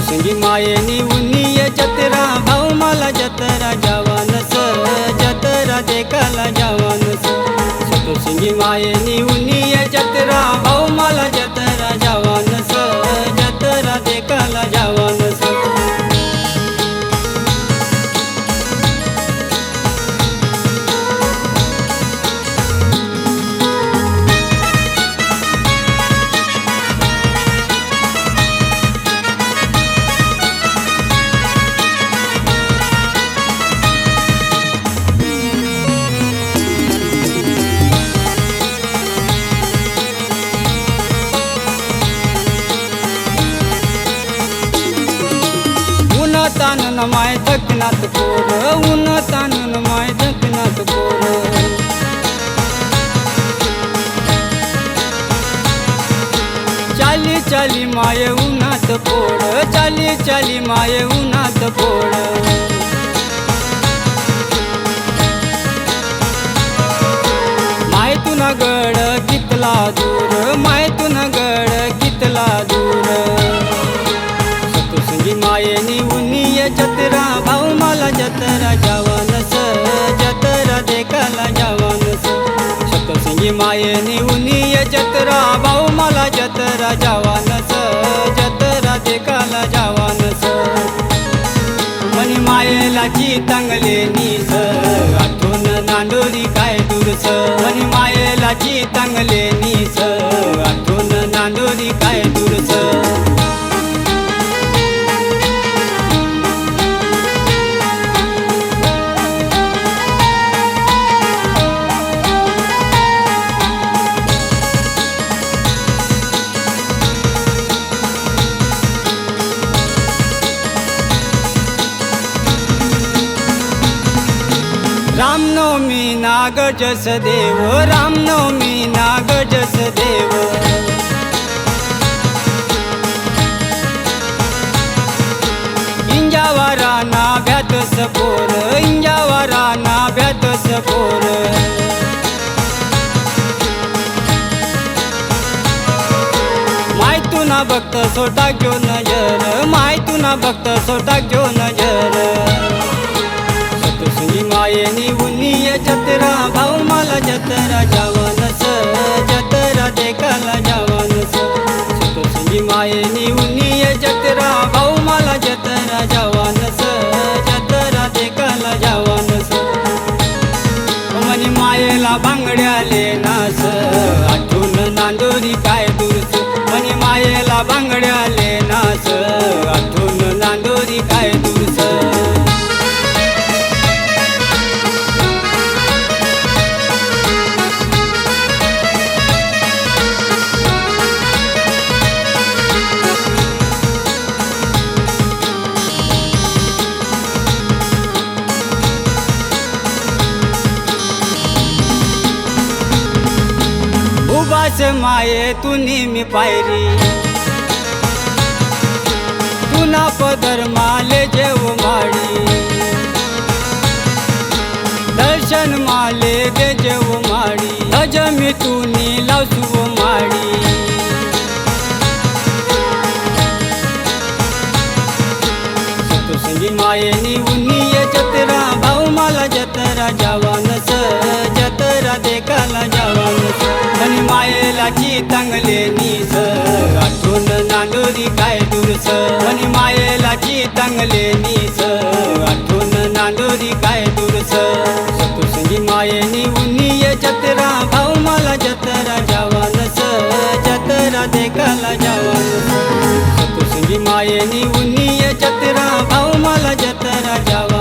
सतुसंगी मायेनी उन्नीय जत्रा भाऊ मला जत्रा जावानस जत्रा देखाला जावानस सतुसंगी मायेनी उन्नीय जत्रा भाऊ मला जत्रा जावानस जत्रा देखाला जावानस तानन माय धकनात पोर ऊन तानन माय धकनात पोर चाली चाली माय उन्हात पोर चाली चाली माय उन्हात पोर माय तुना गड कितला दूर माय तुना गड कितला दूर सतुसंगी मायेनी उन्नीय जत्रा भाऊ मला जत्रा जावानस जत्रा देखाला जावानस सतुसंगी मायेनी उन्नीय जत्रा भाऊ मला जत्रा जावानस जत्रा देखाला जावानस मनी मायेला चांगले नीस आठवण नांदोरी काय दूरस मनी मायेला चांगले नीस आठवण नांदोरी काय दूरस रामनवमी नागजस देव रामनवमी नागजस देव इंजावारा नाभ्यातस पोर इंजावारा नाभ्यातस पोर माय तुना भक्त सोटा घेऊ नजर माय तुना भक्त सोटा घेऊ नजर सतुसंगी मायेनी उन्नीय जत्रा भाऊ मला जत्रा जावानस जत्रा देखाला जावानस सतुसंगी मायेनी उन्नीय जत्रा भाऊ मला जत्रा जावानस जत्रा देखाला जावानस मनी मायेला बांगड्याले नास आठवण नांदोरी काय दूरस मनी मायेला बांगड्याले नास आठवण नांदोरी काय दूरस उबास माये तुनी मी पायरी तुना पदर माले जेव माडी दर्शन माले दे जेव माडी हज मी तुनी लावसू माडी सतुसंगी मायेनी उन्नीय जत्रा भाऊ मला जत्रा जावानस जत्रा देखाला जावानस मनी मायेला चांगले नीस आठवण नांदोरी काय दूरस मनी मायेला चांगले नीस आठवण नांदोरी काय दूरस सतुसंगी मायेनी उन्नीय जत्रा भाऊ मला जत्रा जावानस जत्रा देखाला जावानस सतुसंगी मायेनी उन्नीय जत्रा भाऊ मला जत्रा जावा